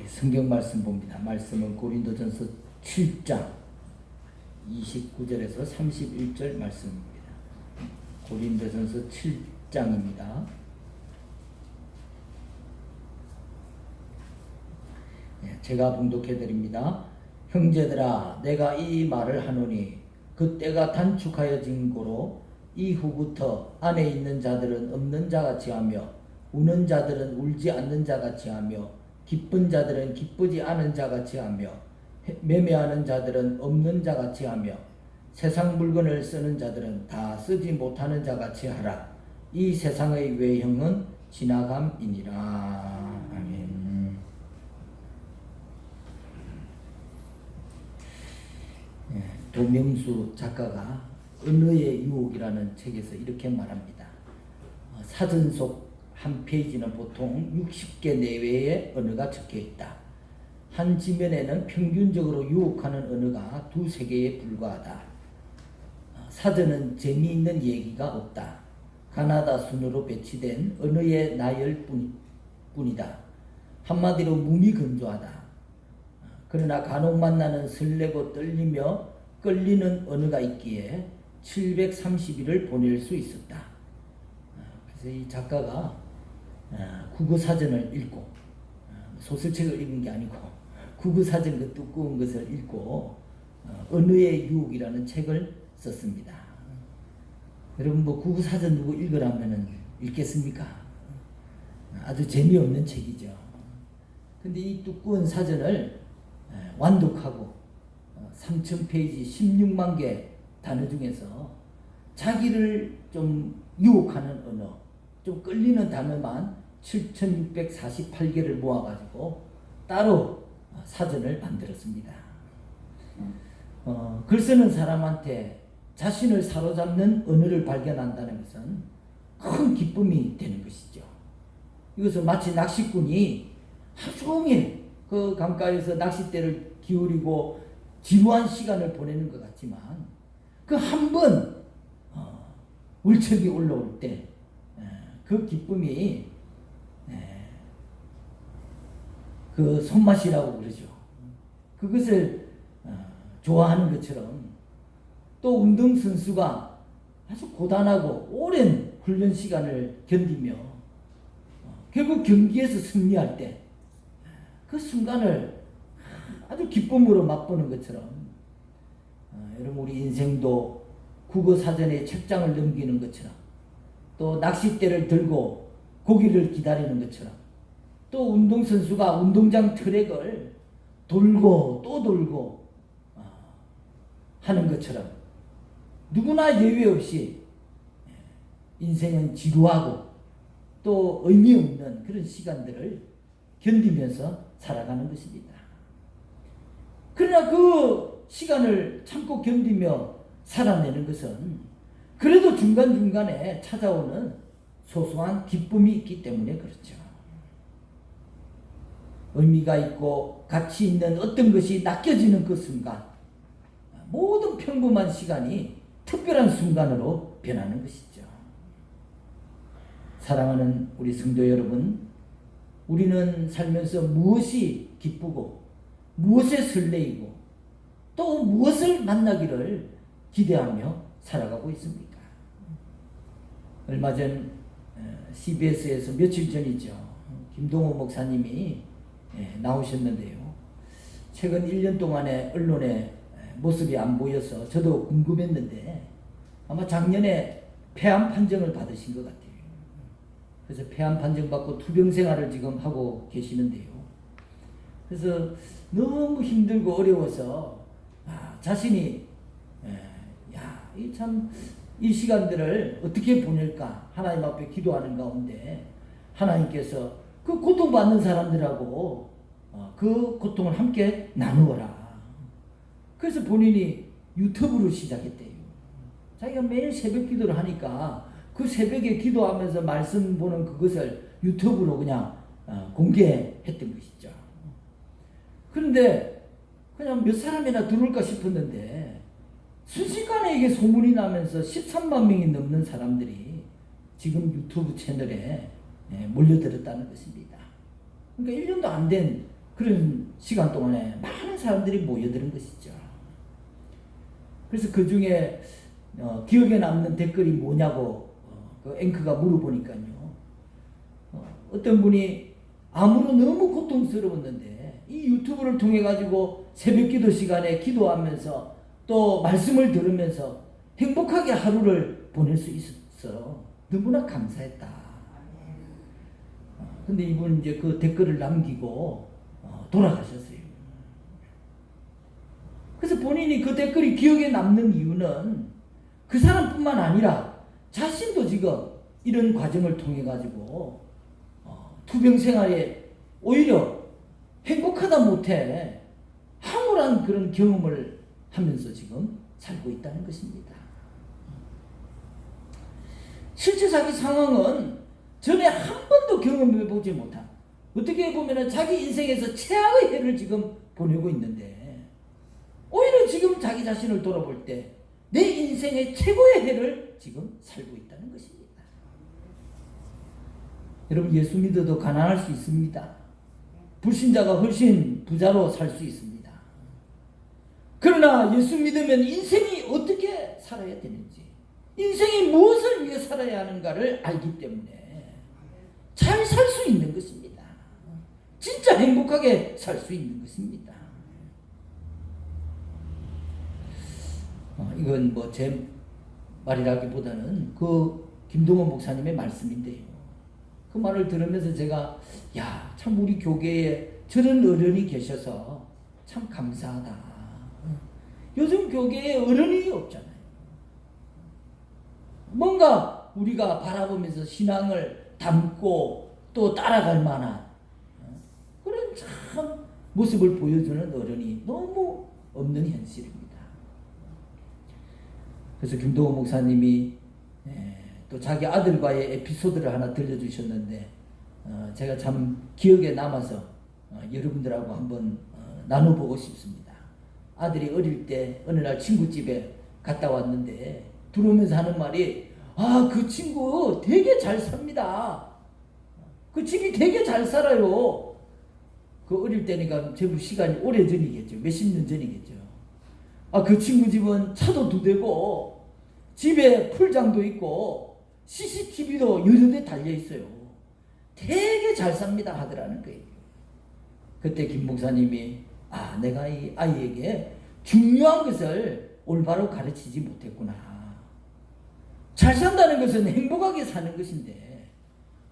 성경 말씀 봅니다. 말씀은 고린도전서 7장 29절에서 31절 말씀입니다. 고린도전서 7장입니다. 제가 봉독해 드립니다. 형제들아, 내가 이 말을 하노니 그 때가 단축하여진 고로 이후부터 안에 있는 자들은 없는 자같이 하며 우는 자들은 울지 않는 자같이 하며 기쁜 자들은 기쁘지 않은 자같이 하며 매매하는 자들은 없는 자같이 하며 세상 물건을 쓰는 자들은 다 쓰지 못하는 자같이 하라. 이 세상의 외형은 지나감이니라. 아멘. 도명수 작가가 언어의 유혹이라는 책에서 이렇게 말합니다. 사전 속 한 페이지는 보통 60개 내외의 언어가 적혀 있다. 한 지면에는 평균적으로 유혹하는 언어가 2~3개에 불과하다. 사전은 재미있는 얘기가 없다. 가나다 순으로 배치된 언어의 나열 뿐이다. 한마디로 무미건조하다. 그러나 간혹 만나는 설레고 떨리며 끌리는 언어가 있기에 730일을 보낼 수 있었다. 그래서 이 작가가 국어사전을 읽고, 소설책을 읽은 게 아니고 국어사전 그 두꺼운 것을 읽고 언어의 유혹이라는 책을 썼습니다. 여러분 뭐 국어사전 누구 읽으라면 읽겠습니까? 아주 재미없는 책이죠. 근데 이 두꺼운 사전을 완독하고 3000페이지 16만 개 단어 중에서 자기를 좀 유혹하는 언어, 좀 끌리는 단어만 7648개를 모아가지고 따로 사전을 만들었습니다. 글 쓰는 사람한테 자신을 사로잡는 언어를 발견한다는 것은 큰 기쁨이 되는 것이죠. 이것은 마치 낚시꾼이 하루 종일 그 강가에서 낚싯대를 기울이고 지루한 시간을 보내는 것 같지만 그 한 번 울척이 올라올 때 그 기쁨이 그 손맛이라고 그러죠. 그것을 좋아하는 것처럼 또 운동선수가 아주 고단하고 오랜 훈련 시간을 견디며 결국 경기에서 승리할 때 그 순간을 아주 기쁨으로 맛보는 것처럼 여러분 우리 인생도 국어사전의 책장을 넘기는 것처럼 또 낚싯대를 들고 고기를 기다리는 것처럼 또 운동선수가 운동장 트랙을 돌고 또 돌고 하는 것처럼 누구나 예외 없이 인생은 지루하고 또 의미 없는 그런 시간들을 견디면서 살아가는 것입니다. 그러나 그 시간을 참고 견디며 살아내는 것은 그래도 중간중간에 찾아오는 소소한 기쁨이 있기 때문에 그렇죠. 의미가 있고 가치 있는 어떤 것이 낚여지는 그 순간 모든 평범한 시간이 특별한 순간으로 변하는 것이죠. 사랑하는 우리 성도 여러분, 우리는 살면서 무엇이 기쁘고 무엇에 설레이고 또 무엇을 만나기를 기대하며 살아가고 있습니까? 얼마 전 CBS에서 며칠 전이죠. 김동호 목사님이 나오셨는데요. 최근 1년 동안의 언론의 모습이 안 보여서 저도 궁금했는데 아마 작년에 폐암 판정을 받으신 것 같아요. 그래서 폐암 판정 받고 투병 생활을 지금 하고 계시는데요. 그래서 너무 힘들고 어려워서 자신이 이 시간들을 어떻게 보낼까 하나님 앞에 기도하는 가운데 하나님께서 그 고통받는 사람들하고 그 고통을 함께 나누어라. 그래서 본인이 유튜브를 시작했대요. 자기가 매일 새벽 기도를 하니까 그 새벽에 기도하면서 말씀 보는 그것을 유튜브로 그냥 공개했던 것이죠. 그런데 그냥 몇 사람이나 들어올까 싶었는데 순식간에 이게 소문이 나면서 13만 명이 넘는 사람들이 지금 유튜브 채널에 몰려들었다는 것입니다. 그러니까 1년도 안 된 그런 시간 동안에 많은 사람들이 모여드는 것이죠. 그래서 그 중에 기억에 남는 댓글이 뭐냐고 그 앵커가 물어보니까요. 어떤 분이 아무로 너무 고통스러웠는데 이 유튜브를 통해 가지고 새벽기도 시간에 기도하면서 또 말씀을 들으면서 행복하게 하루를 보낼 수 있었어. 너무나 감사했다. 근데 이분은 이제 그 댓글을 남기고 돌아가셨어요. 그래서 본인이 그 댓글이 기억에 남는 이유는 그 사람뿐만 아니라 자신도 지금 이런 과정을 통해 가지고 투병 생활에 오히려 행복하다 못해 황홀한 그런 경험을 하면서 지금 살고 있다는 것입니다. 실제 자기 상황은 전에 한 번도 경험해 보지 못한, 어떻게 보면 자기 인생에서 최악의 해를 지금 보내고 있는데 오히려 지금 자기 자신을 돌아볼 때 내 인생의 최고의 해를 지금 살고 있다는 것입니다. 여러분, 예수 믿어도 가난할 수 있습니다. 불신자가 훨씬 부자로 살 수 있습니다. 그러나 예수 믿으면 인생이 어떻게 살아야 되는지, 인생이 무엇을 위해 살아야 하는가를 알기 때문에 잘 살 수 있는 것입니다. 진짜 행복하게 살 수 있는 것입니다. 이건 뭐 제 말이라기보다는 그 김동원 목사님의 말씀인데요. 그 말을 들으면서 제가 참 우리 교계에 저런 어른이 계셔서 참 감사하다. 요즘 교계에 어른이 없잖아요. 뭔가 우리가 바라보면서 신앙을 담고 또 따라갈 만한 그런 참 모습을 보여주는 어른이 너무 없는 현실입니다. 그래서 김동호 목사님이 또 자기 아들과의 에피소드를 하나 들려주셨는데 제가 참 기억에 남아서 여러분들하고 한번 나눠보고 싶습니다. 아들이 어릴 때 어느 날 친구 집에 갔다 왔는데 들어오면서 하는 말이 그 친구 되게 잘 삽니다. 그 집이 되게 잘 살아요. 그 어릴 때니까 제법 시간이 오래전이겠죠. 몇십 년 전이겠죠. 그 친구 집은 차도 2대고 집에 풀장도 있고 CCTV도 여러 대 달려 있어요. 되게 잘 삽니다 하더라는 거예요. 그때 김 목사님이 내가 이 아이에게 중요한 것을 올바로 가르치지 못했구나. 잘 산다는 것은 행복하게 사는 것인데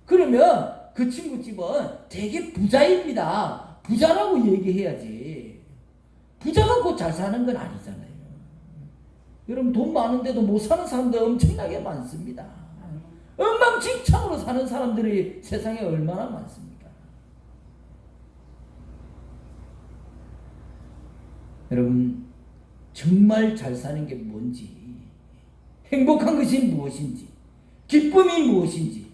그러면 그 친구 집은 되게 부자입니다. 부자라고 얘기해야지. 부자가 곧 잘 사는 건 아니잖아요. 여러분, 돈 많은데도 못 사는 사람들 엄청나게 많습니다. 엉망진창으로 사는 사람들이 세상에 얼마나 많습니까? 여러분, 정말 잘 사는 게 뭔지, 행복한 것이 무엇인지, 기쁨이 무엇인지,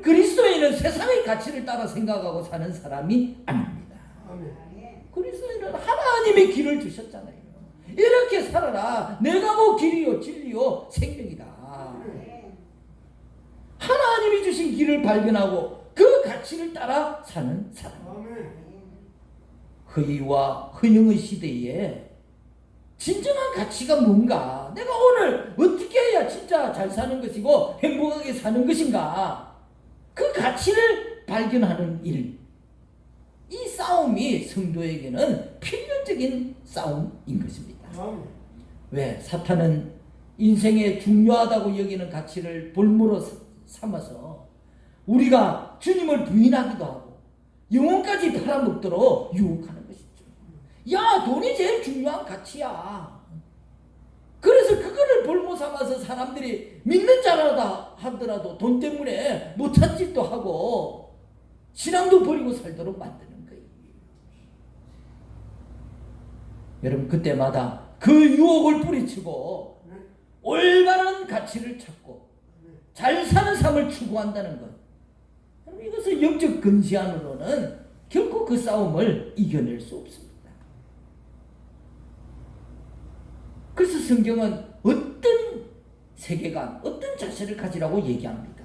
그리스도인은 세상의 가치를 따라 생각하고 사는 사람이 아닙니다. 그리스도인은 하나님의 길을 주셨잖아요. 이렇게 살아라. 내가 뭐 길이요 진리요 생명이다. 하나님이 주신 길을 발견하고 그 가치를 따라 사는 사람. 허위와 허영의 시대에 진정한 가치가 뭔가, 내가 오늘 어떻게 해야 진짜 잘 사는 것이고 행복하게 사는 것인가, 그 가치를 발견하는 일, 이 싸움이 성도에게는 필연적인 싸움인 것입니다. 왜? 사탄은 인생에 중요하다고 여기는 가치를 볼모로 삼아서 우리가 주님을 부인하기도 하고 영혼까지 팔아먹도록 유혹하는 것이죠. 돈이 제일 중요한 가치야. 그래서 그거를 볼모 삼아서 사람들이 믿는 자라다 하더라도 돈 때문에 못 찾 짓도 하고 신앙도 버리고 살도록 만드는 거예요. 여러분, 그때마다 그 유혹을 뿌리치고 올바른 가치를 찾고 잘 사는 삶을 추구한다는 것, 이것을 영적 근시안으로는 결코 그 싸움을 이겨낼 수 없습니다. 그래서 성경은 어떤 세계관, 어떤 자세를 가지라고 얘기합니다.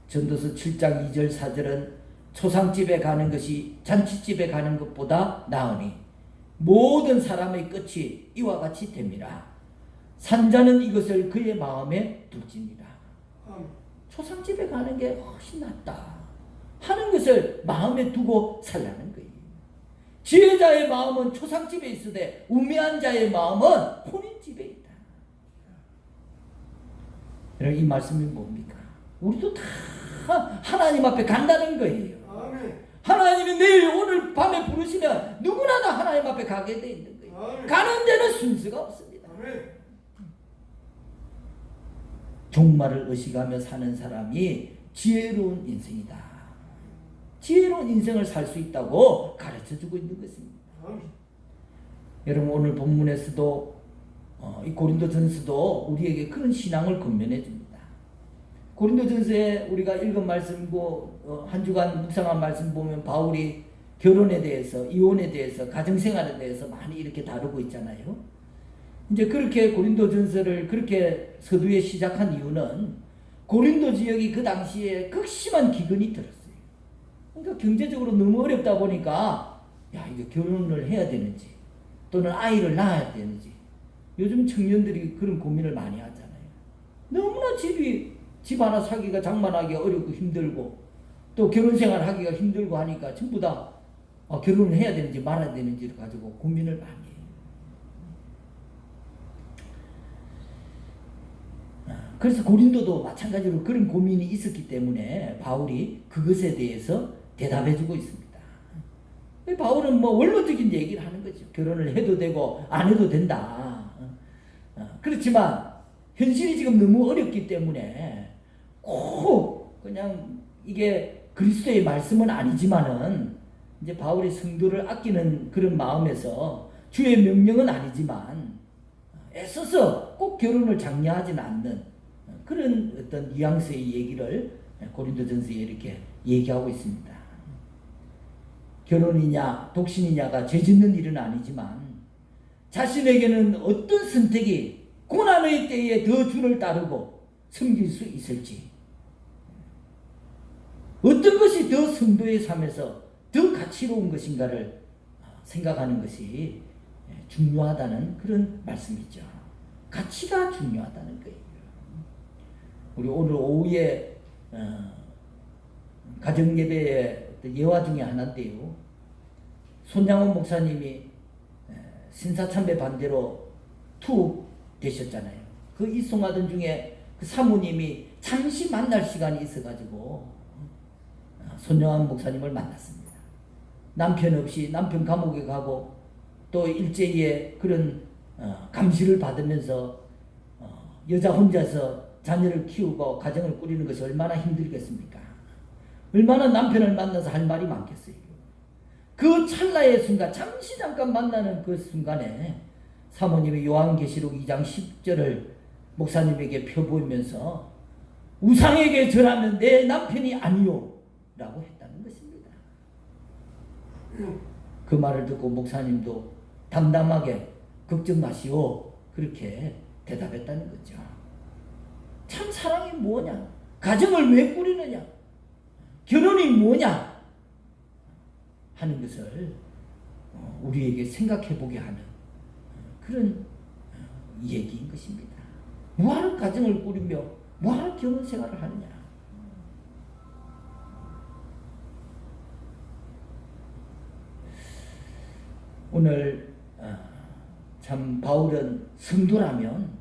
전도서 7장 2절 4절은 초상집에 가는 것이 잔치집에 가는 것보다 나으니 모든 사람의 끝이 이와 같이 됩니다. 산자는 이것을 그의 마음에 둘지니라. 초상집에 가는 게 훨씬 낫다 하는 것을 마음에 두고 살라는 거예요. 지혜자의 마음은 초상집에 있으되 우매한 자의 마음은 혼인집에 있다. 여러분, 이 말씀이 뭡니까? 우리도 다 하나님 앞에 간다는 거예요. 하나님이 내일 오늘 밤에 부르시면 누구나 다 하나님 앞에 가게 돼 있는 거예요. 가는 데는 순서가 없습니다. 종말을 의식하며 사는 사람이 지혜로운 인생이다. 지혜로운 인생을 살 수 있다고 가르쳐주고 있는 것입니다. 여러분, 오늘 본문에서도 이 고린도전서도 우리에게 그런 신앙을 권면해 줍니다. 고린도전서에 우리가 읽은 말씀고 한 주간 묵상한 말씀 보면 바울이 결혼에 대해서, 이혼에 대해서, 가정생활에 대해서 많이 이렇게 다루고 있잖아요. 이제 그렇게 고린도전서를 그렇게 서두에 시작한 이유는 고린도 지역이 그 당시에 극심한 기근이 들었어요. 그러니까 경제적으로 너무 어렵다 보니까 야, 이거 결혼을 해야 되는지 또는 아이를 낳아야 되는지, 요즘 청년들이 그런 고민을 많이 하잖아요. 너무나 집 하나 사기가 장만하기가 어렵고 힘들고 또 결혼생활 하기가 힘들고 하니까 전부 다 결혼을 해야 되는지 말아야 되는지를 가지고 고민을 많이 해요. 그래서 고린도도 마찬가지로 그런 고민이 있었기 때문에 바울이 그것에 대해서 대답해주고 있습니다. 바울은 뭐 원론적인 얘기를 하는 거죠. 결혼을 해도 되고 안 해도 된다. 그렇지만 현실이 지금 너무 어렵기 때문에 꼭 그냥 이게 그리스도의 말씀은 아니지만은 이제 바울이 성도를 아끼는 그런 마음에서 주의 명령은 아니지만 애써서 꼭 결혼을 장려하지는 않는 그런 어떤 뉘앙스의 얘기를 고린도전서에 이렇게 얘기하고 있습니다. 결혼이냐 독신이냐가 죄짓는 일은 아니지만 자신에게는 어떤 선택이 고난의 때에 더 주를 따르고 섬길 수 있을지, 어떤 것이 더 성도의 삶에서 더 가치로운 것인가를 생각하는 것이 중요하다는 그런 말씀이죠. 가치가 중요하다는 거예요. 우리 오늘 오후에 가정예배의 예화 중에 하나인데요. 손양원 목사님이 신사참배 반대로 투옥 되셨잖아요. 그 이송하던 중에 그 사모님이 잠시 만날 시간이 있어가지고 손양원 목사님을 만났습니다. 남편 없이 남편 감옥에 가고 또 일제히에 그런 감시를 받으면서 여자 혼자서 자녀를 키우고 가정을 꾸리는 것이 얼마나 힘들겠습니까? 얼마나 남편을 만나서 할 말이 많겠어요. 그 찰나의 순간, 잠깐 만나는 그 순간에 사모님이 요한계시록 2장 10절을 목사님에게 펴보이면서 우상에게 절하면 내 남편이 아니요 라고 했다는 것입니다. 그 말을 듣고 목사님도 담담하게 걱정 마시오 그렇게 대답했다는 거죠. 참 사랑이 뭐냐? 가정을 왜 꾸리느냐? 결혼이 뭐냐? 하는 것을 우리에게 생각해 보게 하는 그런 얘기인 것입니다. 뭐하러 가정을 꾸리며 뭐하러 결혼 생활을 하느냐? 오늘 참 바울은 성도라면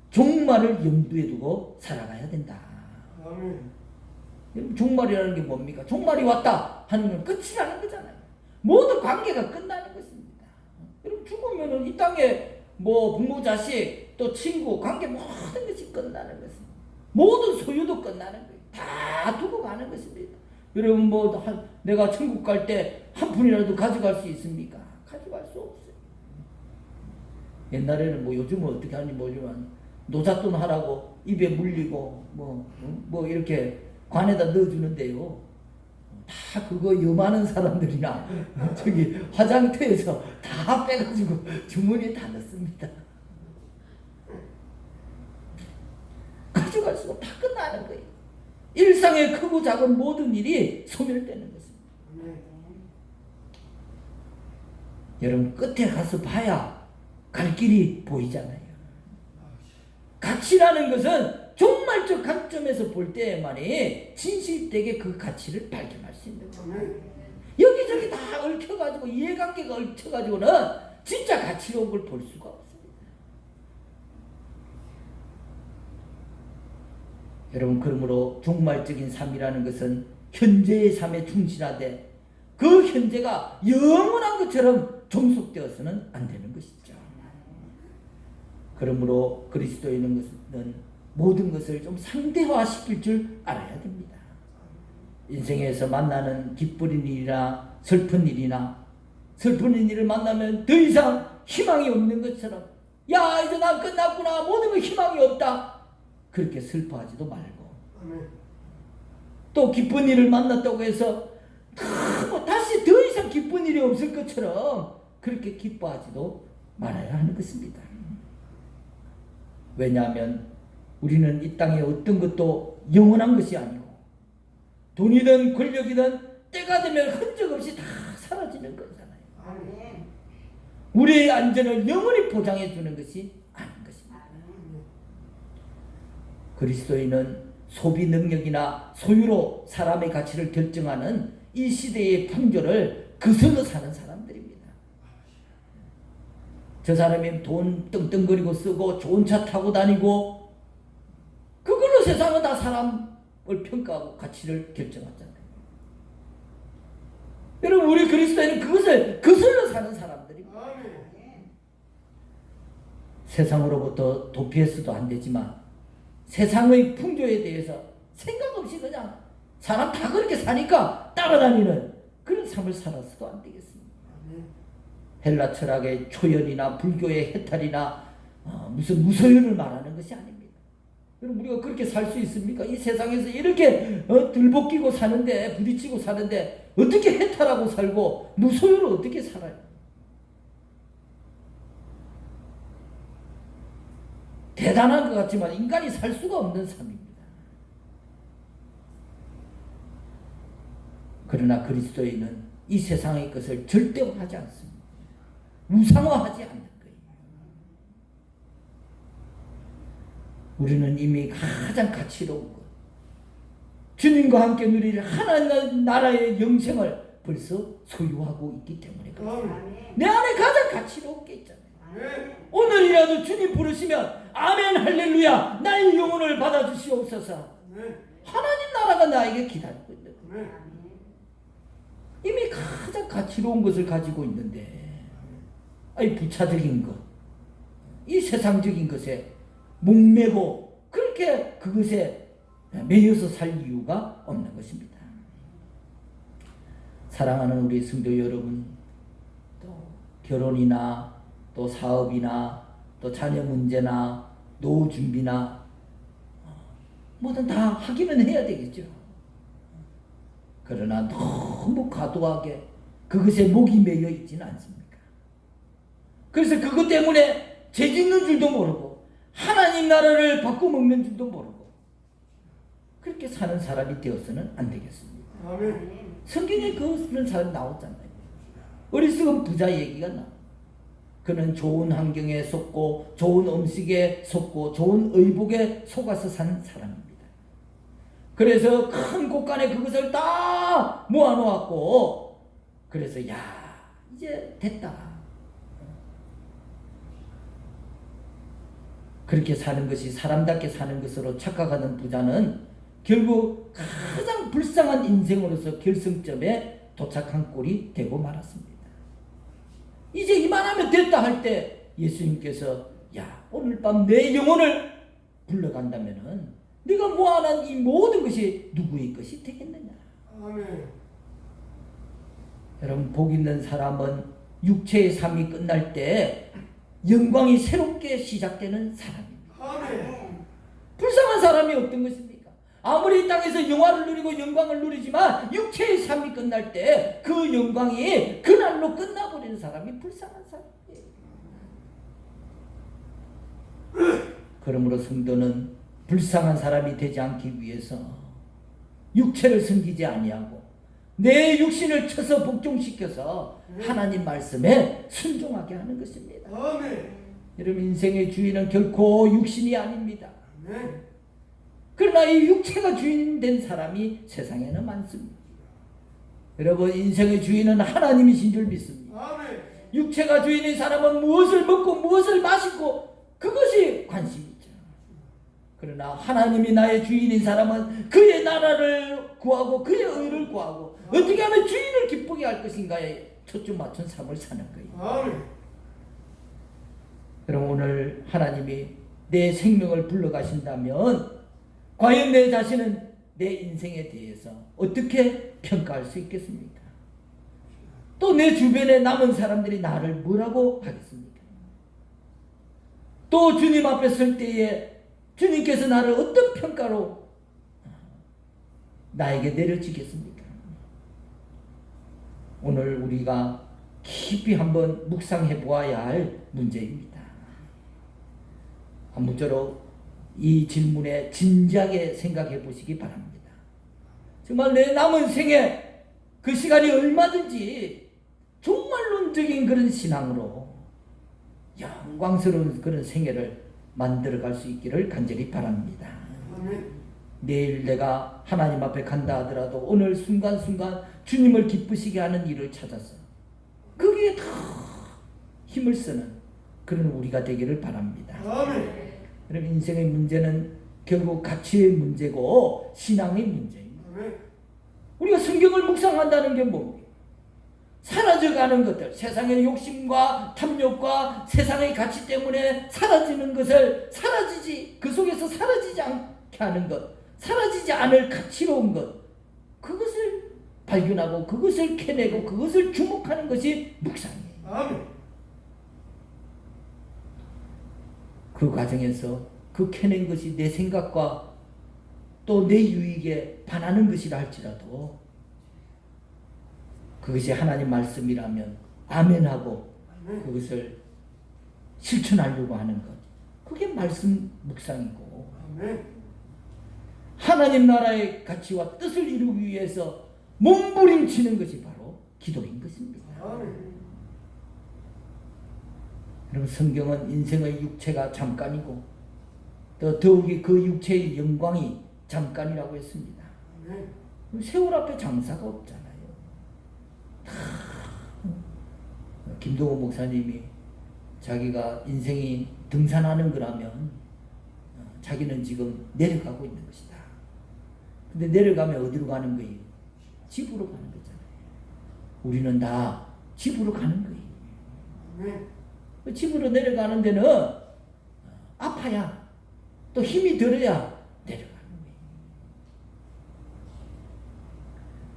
종말을 염두에 두고 살아가야 된다. 종말이라는 게 뭡니까? 종말이 왔다 하는 건 끝이라는 거잖아요. 모든 관계가 끝나는 것입니다. 여러분, 죽으면 이 땅에 뭐 부모, 자식, 또 친구, 관계 모든 것이 끝나는 것입니다. 모든 소유도 끝나는 거예요. 다 두고 가는 것입니다. 여러분, 내가 천국 갈 때 한 푼이라도 가져갈 수 있습니까? 가져갈 수 없어요. 옛날에는 요즘은 어떻게 하는지 모르지만 노잣돈 하라고 입에 물리고 이렇게 관에다 넣어주는데요. 다 그거 염하는 사람들이나 저기 화장터에서 다 빼가지고 주머니에 다 넣습니다. 가져갈 수가 다 끝나는 거예요. 일상의 크고 작은 모든 일이 소멸되는 것입니다. 여러분 끝에 가서 봐야 갈 길이 보이잖아요. 가치라는 것은 종말적 관점에서 볼 때만이 진실되게 그 가치를 발견할 수 있는 거예요. 여기저기 다 얽혀가지고 이해관계가 얽혀가지고는 진짜 가치로운 걸 볼 수가 없습니다. 여러분 그러므로 종말적인 삶이라는 것은 현재의 삶에 충실하되 그 현재가 영원한 것처럼 종속되어서는 안 되는 것이죠. 그러므로 그리스도인은 모든 것을 좀 상대화시킬 줄 알아야 됩니다. 인생에서 만나는 기쁜 일이나 슬픈 일이나 슬픈 일을 만나면 더 이상 희망이 없는 것처럼 야 이제 난 끝났구나 모든 건 희망이 없다 그렇게 슬퍼하지도 말고 또 기쁜 일을 만났다고 해서 다시 더 이상 기쁜 일이 없을 것처럼 그렇게 기뻐하지도 말아야 하는 것입니다. 왜냐하면 우리는 이 땅에 어떤 것도 영원한 것이 아니고 돈이든 권력이든 때가 되면 흔적 없이 다 사라지는 거잖아요. 우리의 안전을 영원히 보장해 주는 것이 아닌 것입니다. 그리스도인은 소비 능력이나 소유로 사람의 가치를 결정하는 이 시대의 풍조를 거슬러 사는 사람들입니다. 저 사람이 돈 떵떵거리고 쓰고 좋은 차 타고 다니고 그걸로 세상은 다 사람을 평가하고 가치를 결정하잖아요. 여러분 우리 그리스도인은 그것을 거슬러 사는 사람들입니다. 세상으로부터 도피해서도 안 되지만 세상의 풍조에 대해서 생각 없이 그냥 사람 다 그렇게 사니까 따라다니는 그런 삶을 살아서도 안 되겠습니다. 헬라 철학의 초연이나 불교의 해탈이나 무슨 무소유를 말하는 것이 아닙니다. 여러분 우리가 그렇게 살 수 있습니까? 이 세상에서 이렇게 들볶이고 사는데 부딪히고 사는데 어떻게 해탈하고 살고 무소유로 어떻게 살아요? 대단한 것 같지만 인간이 살 수가 없는 삶입니다. 그러나 그리스도인은 이 세상의 것을 절대화하지 않습니다. 우상화하지 않는 거예요. 우리는 이미 가장 가치로운 것, 주님과 함께 누릴 하나님 나라의 영생을 벌써 소유하고 있기 때문에 그렇습니다. 내 안에 가장 가치로운 게 있잖아요. 오늘이라도 주님 부르시면 아멘 할렐루야 나의 영혼을 받아주시옵소서. 하나님 나라가 나에게 기다리고 있는 거예요. 이미 가장 가치로운 것을 가지고 있는데 이 부차적인 것, 이 세상적인 것에 목매고 그렇게 그것에 매여서 살 이유가 없는 것입니다. 사랑하는 우리 성도 여러분, 또 결혼이나 또 사업이나 또 자녀 문제나 노후 준비나 뭐든 다 하기는 해야 되겠죠. 그러나 너무 과도하게 그것에 목이 매여 있지는 않습니까? 그래서 그것 때문에 죄 짓는 줄도 모르고 하나님 나라를 바꿔먹는 줄도 모르고 그렇게 사는 사람이 되어서는 안 되겠습니다. 아멘. 성경에 그런 사람이 나오잖아요. 어리석은 부자 얘기가 나와요. 그는 좋은 환경에 속고 좋은 음식에 속고 좋은 의복에 속아서 산 사람입니다. 그래서 큰 곳간에 그것을 다 모아놓았고 그래서 야 이제 됐다. 그렇게 사는 것이 사람답게 사는 것으로 착각하는 부자는 결국 가장 불쌍한 인생으로서 결승점에 도착한 꼴이 되고 말았습니다. 이제 이만하면 됐다 할 때 예수님께서 야 오늘 밤 내 영혼을 불러간다면은 네가 모아놓은 이 모든 것이 누구의 것이 되겠느냐. 아멘. 여러분 복 있는 사람은 육체의 삶이 끝날 때 영광이 새롭게 시작되는 사람입니다. 아멘. 불쌍한 사람이 어떤 것입니까? 아무리 이 땅에서 영화를 누리고 영광을 누리지만 육체의 삶이 끝날 때 그 영광이 그날로 끝나버리는 사람이 불쌍한 사람이에요. 그러므로 성도는 불쌍한 사람이 되지 않기 위해서 육체를 섬기지 아니하고 내 육신을 쳐서 복종시켜서 하나님 말씀에 순종하게 하는 것입니다. 여러분, 인생의 주인은 결코 육신이 아닙니다. 그러나 이 육체가 주인 된 사람이 세상에는 많습니다. 여러분, 인생의 주인은 하나님이신 줄 믿습니다. 육체가 주인인 사람은 무엇을 먹고 무엇을 마시고 그것이 관심이죠. 그러나 하나님이 나의 주인인 사람은 그의 나라를 구하고 그의 의를 구하고 어떻게 하면 주인을 기쁘게 할 것인가에 초점 맞춘 삶을 사는 거예요. 그럼 오늘 하나님이 내 생명을 불러가신다면 과연 내 자신은 내 인생에 대해서 어떻게 평가할 수 있겠습니까? 또 내 주변에 남은 사람들이 나를 뭐라고 하겠습니까? 또 주님 앞에 설 때에 주님께서 나를 어떤 평가로 나에게 내려지겠습니까? 오늘 우리가 깊이 한번 묵상해 보아야 할 문제입니다. 아무쪼록 이 질문에 진지하게 생각해 보시기 바랍니다. 정말 내 남은 생에 그 시간이 얼마든지 종말론적인 그런 신앙으로 영광스러운 그런 생애를 만들어갈 수 있기를 간절히 바랍니다. 내일 내가 하나님 앞에 간다 하더라도 오늘 순간순간 주님을 기쁘시게 하는 일을 찾아서 거기에 더 힘을 쓰는 그런 우리가 되기를 바랍니다. 여러분, 인생의 문제는 결국 가치의 문제고 신앙의 문제입니다. 우리가 성경을 묵상한다는 게 뭡니까? 사라져가는 것들, 세상의 욕심과 탐욕과 세상의 가치 때문에 사라지는 것을 그 속에서 사라지지 않게 하는 것, 사라지지 않을 가치로운 것, 그것을 발견하고 그것을 캐내고 그것을 주목하는 것이 묵상이에요. 그 과정에서 그 캐낸 것이 내 생각과 또 내 유익에 반하는 것이라 할지라도 그것이 하나님 말씀이라면 아멘하고 그것을 실천하려고 하는 것, 그게 말씀 묵상이고 하나님 나라의 가치와 뜻을 이루기 위해서 몸부림치는 것이 바로 기도인 것입니다. 여러분, 성경은 인생의 육체가 잠깐이고 또 더욱이 그 육체의 영광이 잠깐이라고 했습니다. 세월 앞에 장사가 없잖아요. 김동호 목사님이 자기가 인생이 등산하는 거라면 자기는 지금 내려가고 있는 것이다. 근데 내려가면 어디로 가는 거예요? 집으로 가는 거잖아요. 우리는 다 집으로 가는 거예요. 집으로 내려가는 데는 아파야 또 힘이 들어야 내려가는 거예요.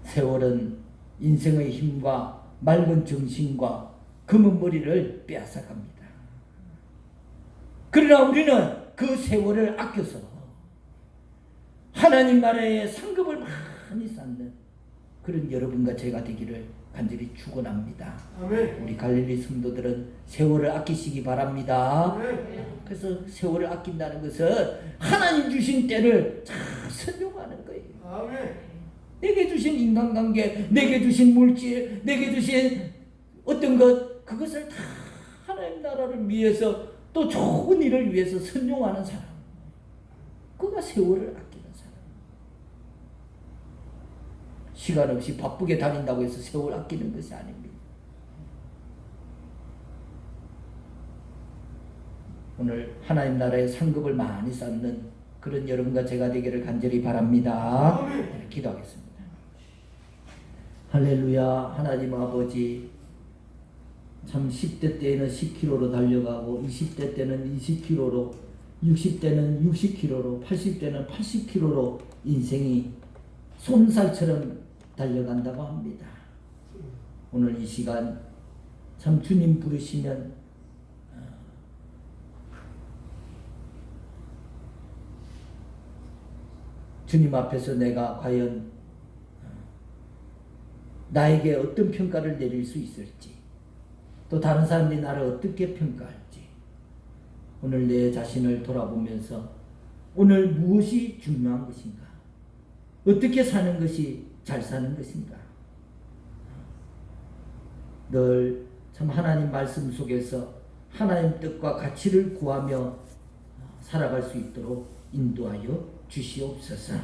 세월은 인생의 힘과 맑은 정신과 검은 머리를 빼앗아갑니다. 그러나 우리는 그 세월을 아껴서 하나님 나라의 상급을 많이 쌓는 그런 여러분과 제가 되기를 간절히 축원합니다. 우리 갈릴리 성도들은 세월을 아끼시기 바랍니다. 그래서 세월을 아낀다는 것은 하나님 주신 때를 잘 선용하는 거예요. 내게 주신 인간관계, 내게 주신 물질, 내게 주신 어떤 것, 그것을 다 하나님 나라를 위해서 또 좋은 일을 위해서 선용하는 사람, 그가 세월을 아끼는 사람. 시간 없이 바쁘게 다닌다고 해서 세월 아끼는 것이 아닙니다. 오늘 하나님 나라의 상급을 많이 쌓는 그런 여러분과 제가 되기를 간절히 바랍니다. 네, 기도하겠습니다. 할렐루야. 하나님 아버지, 참 10대 때에는 10km로 달려가고 20대 때는 20km로, 60대는 60km로, 80대는 80km로 인생이 솜살처럼 달려간다고 합니다. 오늘 이 시간 참 주님 부르시면 주님 앞에서 내가 과연 나에게 어떤 평가를 내릴 수 있을지, 또 다른 사람들이 나를 어떻게 평가할지, 오늘 내 자신을 돌아보면서 오늘 무엇이 중요한 것인가, 어떻게 사는 것이 잘 사는 것인가? 늘 참 하나님 말씀 속에서 하나님 뜻과 가치를 구하며 살아갈 수 있도록 인도하여 주시옵소서.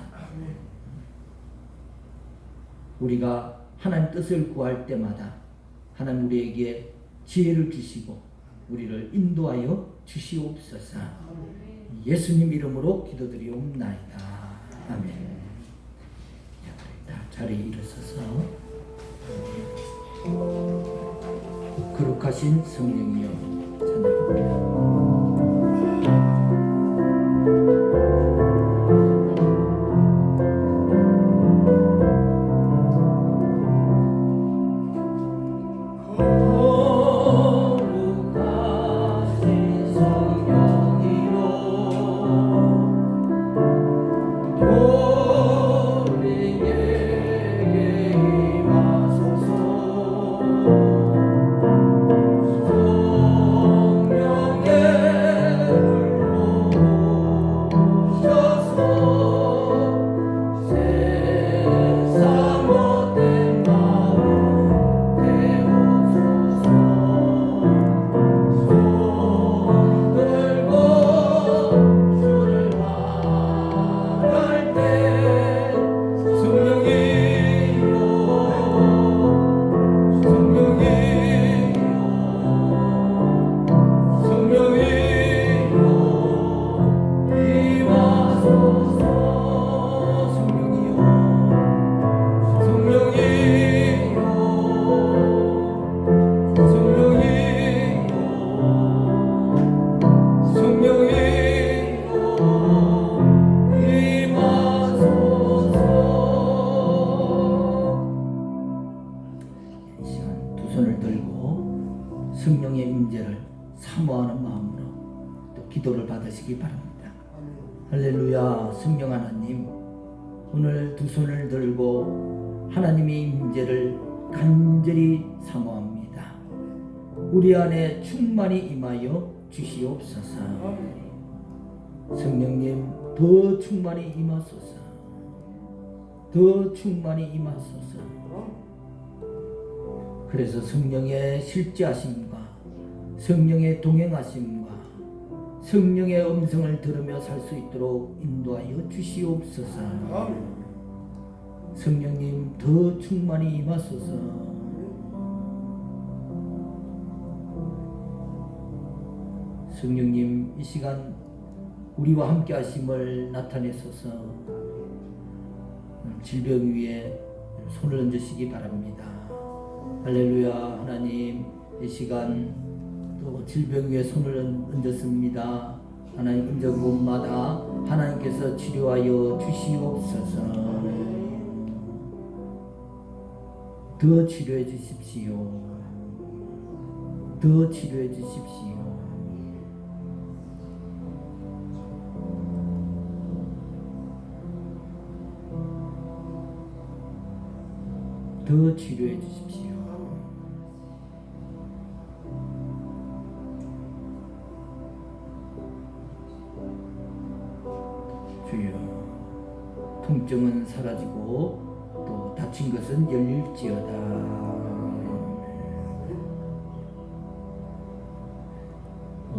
우리가 하나님 뜻을 구할 때마다 하나님 우리에게 지혜를 주시고 우리를 인도하여 주시옵소서. 예수님 이름으로 기도드리옵나이다. 아멘. 자, 자리에 일어서서 거룩하신 성령이여 찬양합니다. 손을 들고 성령의 임재를 사모하는 마음으로 또 기도를 받으시기 바랍니다. 할렐루야. 성령 하나님, 오늘 두 손을 들고 하나님의 임재를 간절히 사모합니다. 우리 안에 충만히 임하여 주시옵소서. 성령님, 더 충만히 임하소서. 더 충만히 임하소서. 그래서 성령의 실제하심과 성령의 동행하심과 성령의 음성을 들으며 살 수 있도록 인도하여 주시옵소서. 성령님, 더 충만히 임하소서. 성령님, 이 시간 우리와 함께 하심을 나타내소서. 질병 위에 손을 얹으시기 바랍니다. 할렐루야. 하나님, 이 시간 또 질병 위에 손을 얹었습니다. 하나님, 얹은 곳마다 하나님께서 치료하여 주시옵소서. 더 치료해 주십시오. 더 치료해 주십시오. 더 치료해 주십시오. 주여, 통증은 사라지고 또 다친 것은 열릴지어다.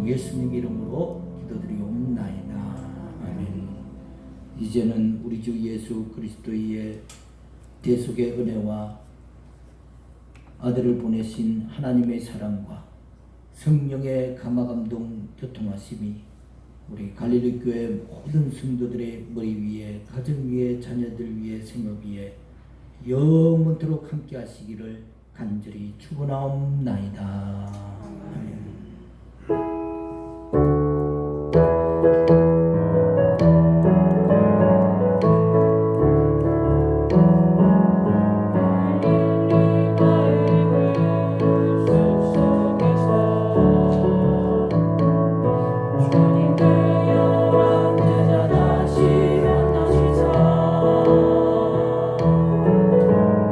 예수님 이름으로 기도드리옵나이다. 아멘. 이제는 우리 주 예수 그리스도의 대속의 은혜와 아들을 보내신 하나님의 사랑과 성령의 감화감동 교통하심이 우리 갈릴리 교회 모든 성도들의 머리 위에, 가정 위에, 자녀들 위에, 생업 위에 영원토록 함께 하시기를 간절히 축원하옵나이다. 아멘.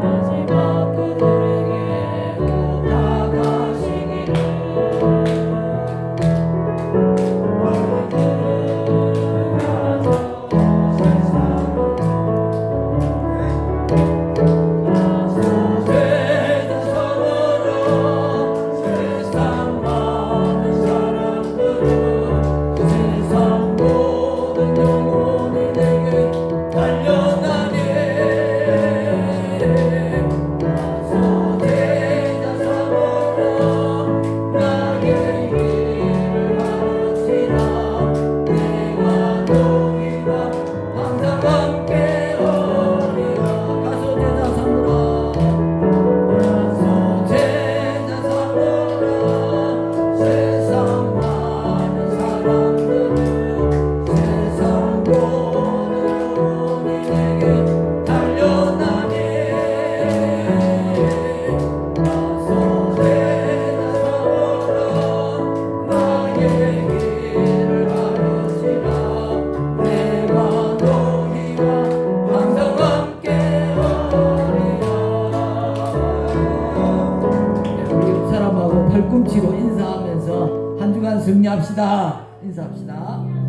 마지막 그들에게 부탁하시기를 발꿈치로 인사하면서 한 주간 승리합시다. 인사합시다.